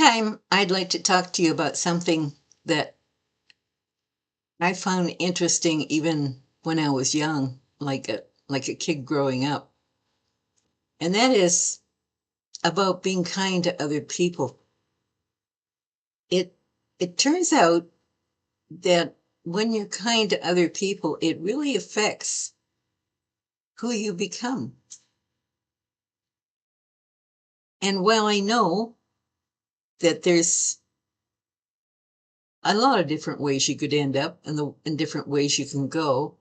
time, I'd like to talk to you about something that I found interesting even when I was young, like a kid growing up. And that is about being kind to other people. It it turns out that when you're kind to other people, it really affects who you become. And while I know that there's a lot of different ways you could end up and different ways you can go,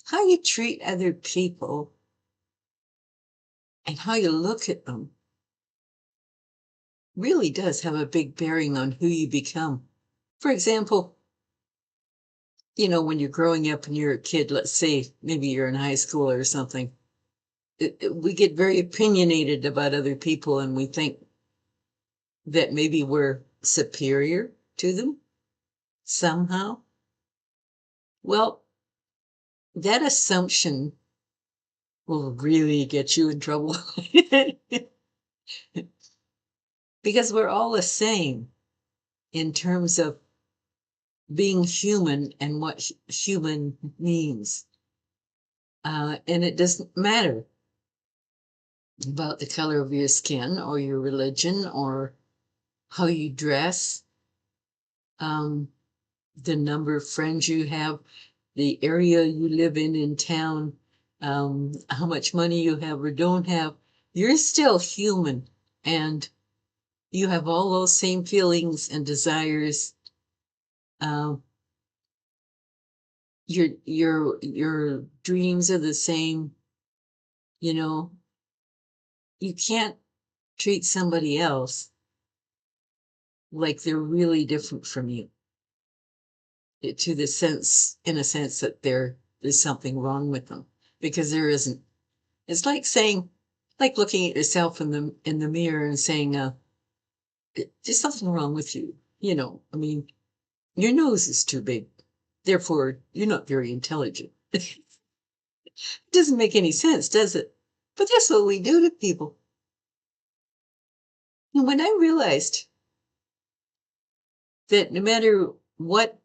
how you treat other people and how you look at them really does have a big bearing on who you become. For example, when you're growing up and you're a kid, let's say maybe you're in high school or something, we get very opinionated about other people and we think that maybe we're superior to them somehow. Well, that assumption will really get you in trouble because we're all the same in terms of being human and what human means. And it doesn't matter about the color of your skin or your religion or how you dress, um, the number of friends you have, the area you live in town, how much money you have or don't have. You're still human and you have all those same feelings and desires. Um, your dreams are the same. You know, you can't treat somebody else like they're really different from you to the sense in a sense that there's something wrong with them, because there isn't. It's like saying, like looking at yourself in the mirror and saying, there's something wrong with you. I mean, your nose is too big, therefore you're not very intelligent. It doesn't make any sense, does it? But that's what we do to people. And when I realized that no matter what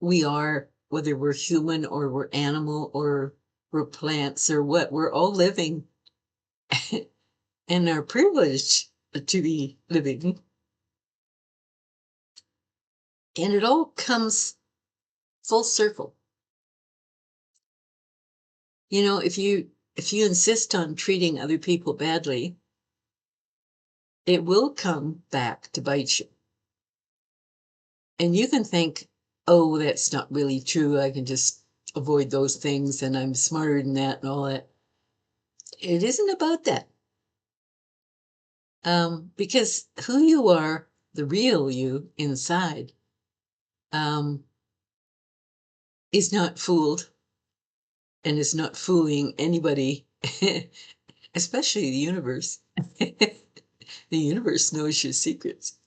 we are, whether we're human or we're animal or we're plants or what, we're all living and are privileged to be living. And it all comes full circle. If you insist on treating other people badly, it will come back to bite you. And you can think, oh, that's not really true. I can just avoid those things and I'm smarter than that and all that. It isn't about that. Because who you are, the real you inside, is not fooled and is not fooling anybody, especially the universe. The universe knows your secrets.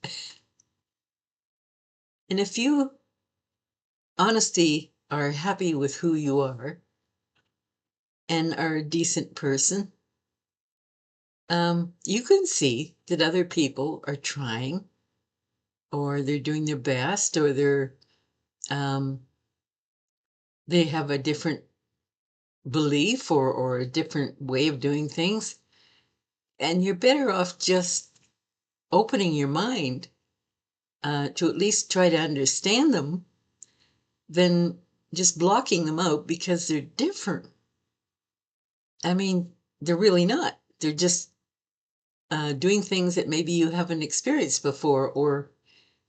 And if you honestly are happy with who you are and are a decent person, you can see that other people are trying, or they're doing their best, or um, they have a different belief or a different way of doing things. And you're better off just opening your mind to at least try to understand them than just blocking them out because they're different. I mean, they're really not. They're just doing things that maybe you haven't experienced before, or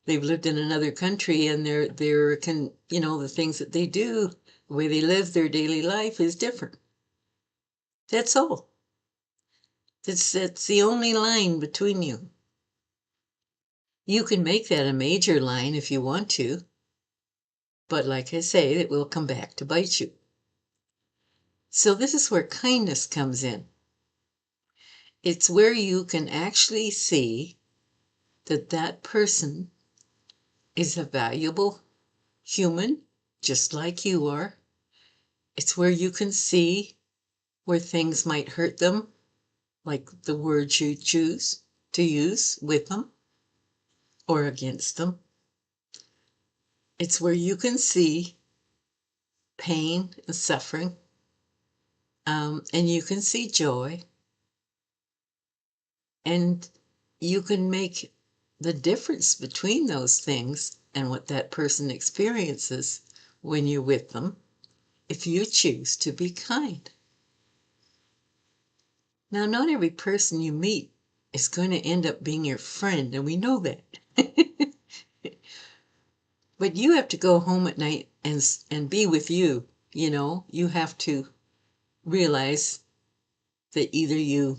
they've lived in another country and the things that they do, the way they live their daily life is different. That's all. That's the only line between you. You can make that a major line if you want to, but like I say, it will come back to bite you. So this is where kindness comes in. It's where you can actually see that person is a valuable human, just like you are. It's where you can see where things might hurt them, like the words you choose. to use with them or against them. It's where you can see pain and suffering, and you can see joy, and you can make the difference between those things and what that person experiences when you're with them if you choose to be kind. Now, not every person you meet is going to end up being your friend, and we know that. But you have to go home at night and be with you. You have to realize that either you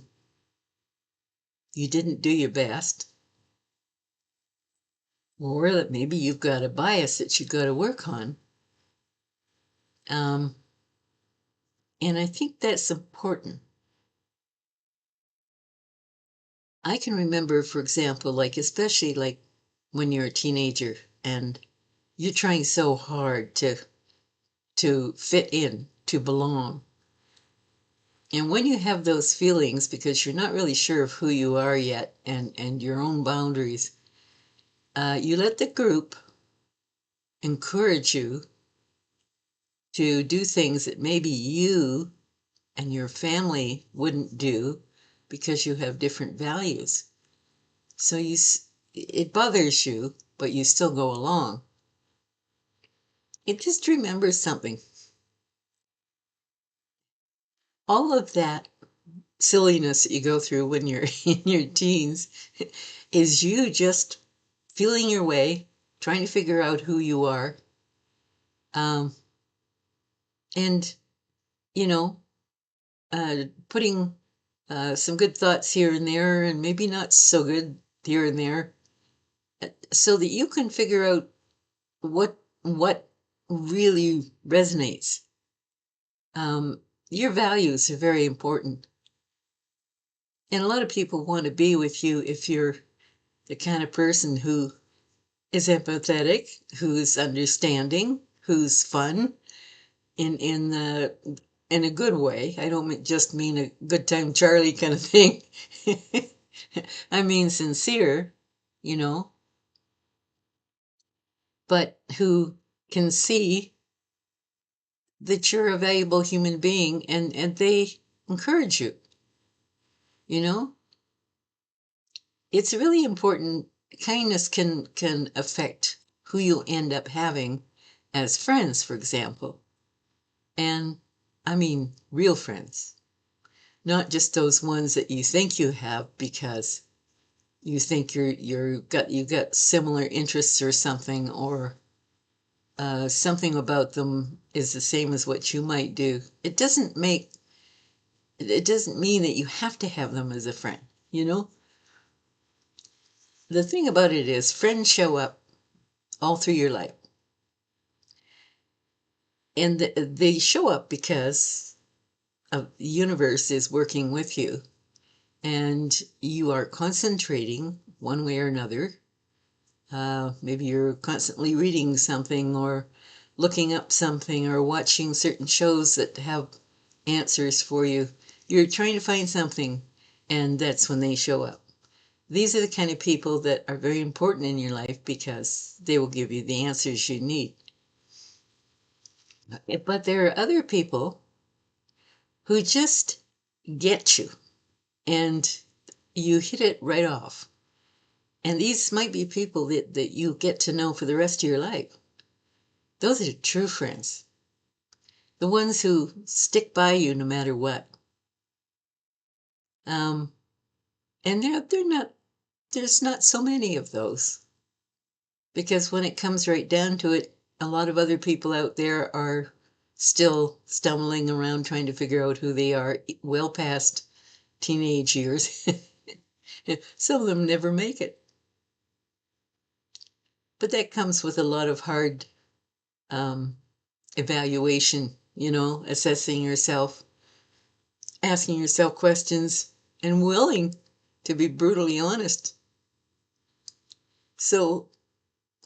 didn't do your best, or that maybe you've got a bias that you've got to work on. And I think that's important. I can remember, for example, especially when you're a teenager and you're trying so hard to fit in, to belong. And when you have those feelings because you're not really sure of who you are yet and your own boundaries, you let the group encourage you to do things that maybe you and your family wouldn't do because you have different values. So it bothers you, but you still go along. It just remembers something. All of that silliness that you go through when you're in your teens is you just feeling your way, trying to figure out who you are, and you know, putting some good thoughts here and there, and maybe not so good here and there, so that you can figure out what really resonates. Your values are very important, and a lot of people want to be with you if you're the kind of person who is empathetic, who's understanding, who's fun in a good way. I don't just mean a good time Charlie kind of thing. I mean sincere, you know, but who can see that you're a valuable human being and they encourage you, you know? It's really important. Kindness can affect who you end up having as friends, for example. And I mean real friends, not just those ones that you think you have because you think you've got similar interests or something, or something about them is the same as what you might do. It doesn't mean that you have to have them as a friend, you know? The thing about it is friends show up all through your life. And they show up because the universe is working with you, and you are concentrating one way or another. Maybe you're constantly reading something or looking up something or watching certain shows that have answers for you. You're trying to find something, and that's when they show up. These are the kind of people that are very important in your life because they will give you the answers you need. But there are other people who just get you and you hit it right off. And these might be people that you get to know for the rest of your life. Those are true friends. The ones who stick by you no matter what. Um, and there's not so many of those. Because when it comes right down to it, a lot of other people out there are still stumbling around trying to figure out who they are well past teenage years. Some of them never make it. But that comes with a lot of hard evaluation, assessing yourself, asking yourself questions, and willing to be brutally honest. So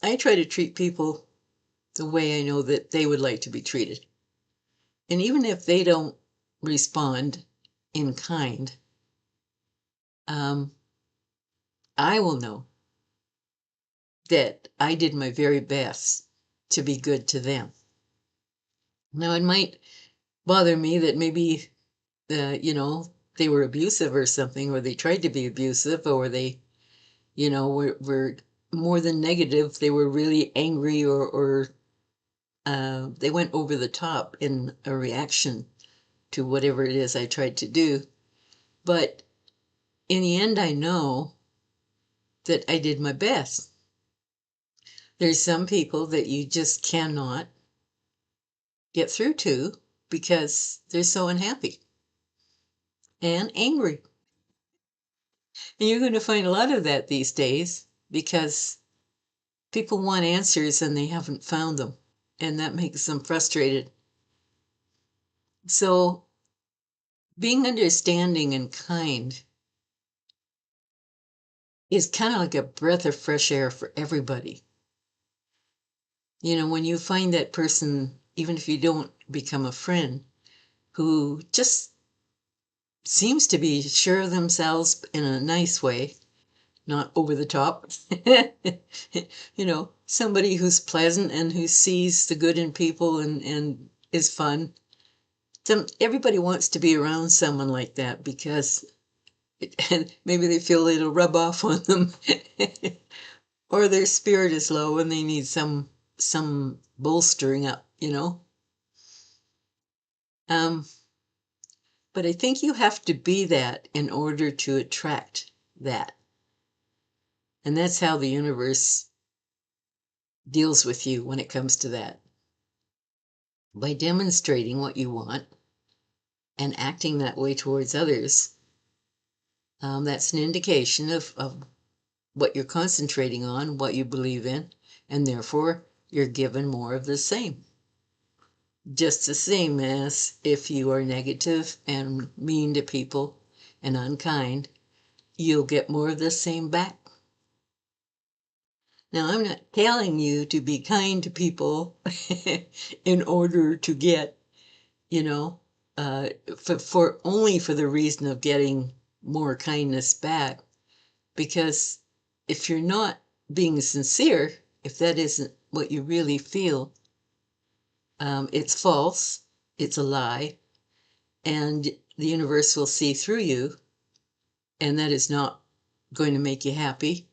I try to treat people the way I know that they would like to be treated. And even if they don't respond in kind, um, I will know that I did my very best to be good to them. Now, it might bother me that maybe, they were abusive or something, or they tried to be abusive, or they, were more than negative. They were really angry, or they went over the top in a reaction to whatever it is I tried to do. But in the end, I know that I did my best. There's some people that you just cannot get through to because they're so unhappy and angry. And you're going to find a lot of that these days because people want answers and they haven't found them. And that makes them frustrated. So being understanding and kind is kind of like a breath of fresh air for everybody. When you find that person, even if you don't become a friend, who just seems to be sure of themselves in a nice way, not over the top. Somebody who's pleasant and who sees the good in people and is fun. Everybody wants to be around someone like that because and maybe they feel it'll rub off on them. Or their spirit is low and they need some bolstering up. Um, but I think you have to be that in order to attract that. And that's how the universe deals with you when it comes to that. By demonstrating what you want and acting that way towards others, that's an indication of what you're concentrating on, what you believe in, and therefore you're given more of the same. Just the same as if you are negative and mean to people and unkind, you'll get more of the same back. Now, I'm not telling you to be kind to people in order to get, you know, for only for the reason of getting more kindness back. Because if you're not being sincere, if that isn't what you really feel, it's false, it's a lie, and the universe will see through you, and that is not going to make you happy,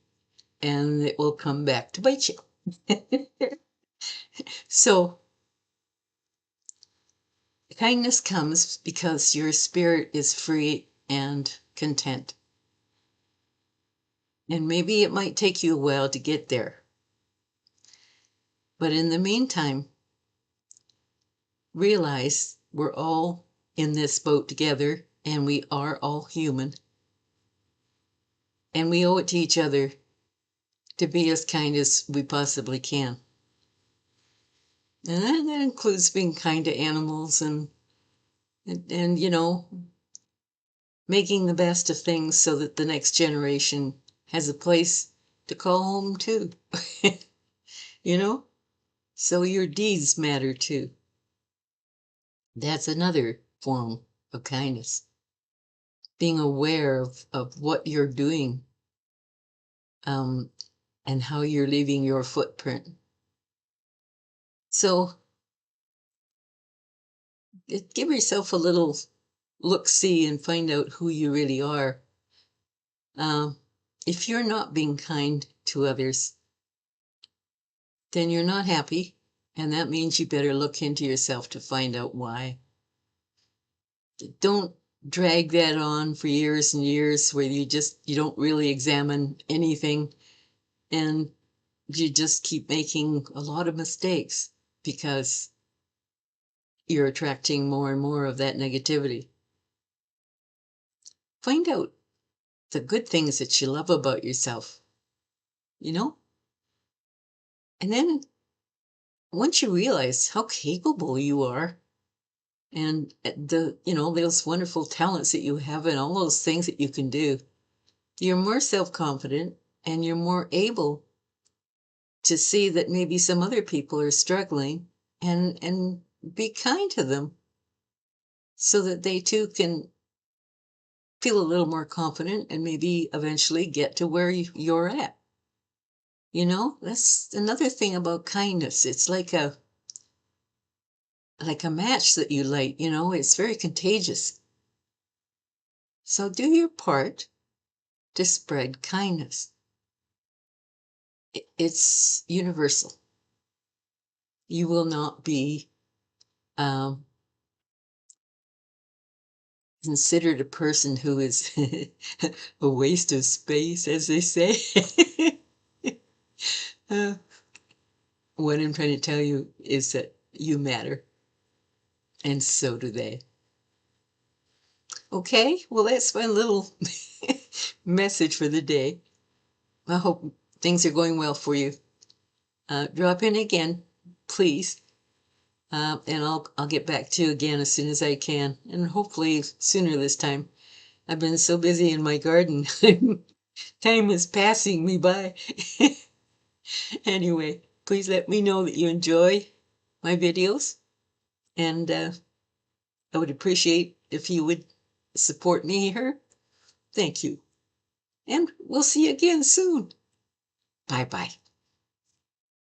and it will come back to bite you. So, kindness comes because your spirit is free and content. And maybe it might take you a while to get there. But in the meantime, realize we're all in this boat together and we are all human. And we owe it to each other to be as kind as we possibly can. And that includes being kind to animals and making the best of things so that the next generation has a place to call home too. you know? So your deeds matter too. That's another form of kindness. Being aware of what you're doing and how you're leaving your footprint. So give yourself a little look-see and find out who you really are. If you're not being kind to others, then you're not happy, and that means you better look into yourself to find out why. Don't drag that on for years and years where you don't really examine anything and you just keep making a lot of mistakes because you're attracting more and more of that negativity. Find out the good things that you love about yourself, and then once you realize how capable you are and those wonderful talents that you have and all those things that you can do, you're more self-confident and you're more able to see that maybe some other people are struggling and be kind to them so that they too can feel a little more confident and maybe eventually get to where you're at. That's another thing about kindness. It's like a match that you light, it's very contagious. So do your part to spread kindness. It's universal. You will not be um, considered a person who is a waste of space, as they say. uh, what I'm trying to tell you is that you matter, and so do they. Okay, well, that's my little message for the day. I hope things are going well for you. Drop in again, please, and I'll get back to you again as soon as I can, and hopefully sooner this time. I've been so busy in my garden. Time is passing me by. Anyway, please let me know that you enjoy my videos, and I would appreciate if you would support me here. Thank you. And we'll see you again soon. Bye bye.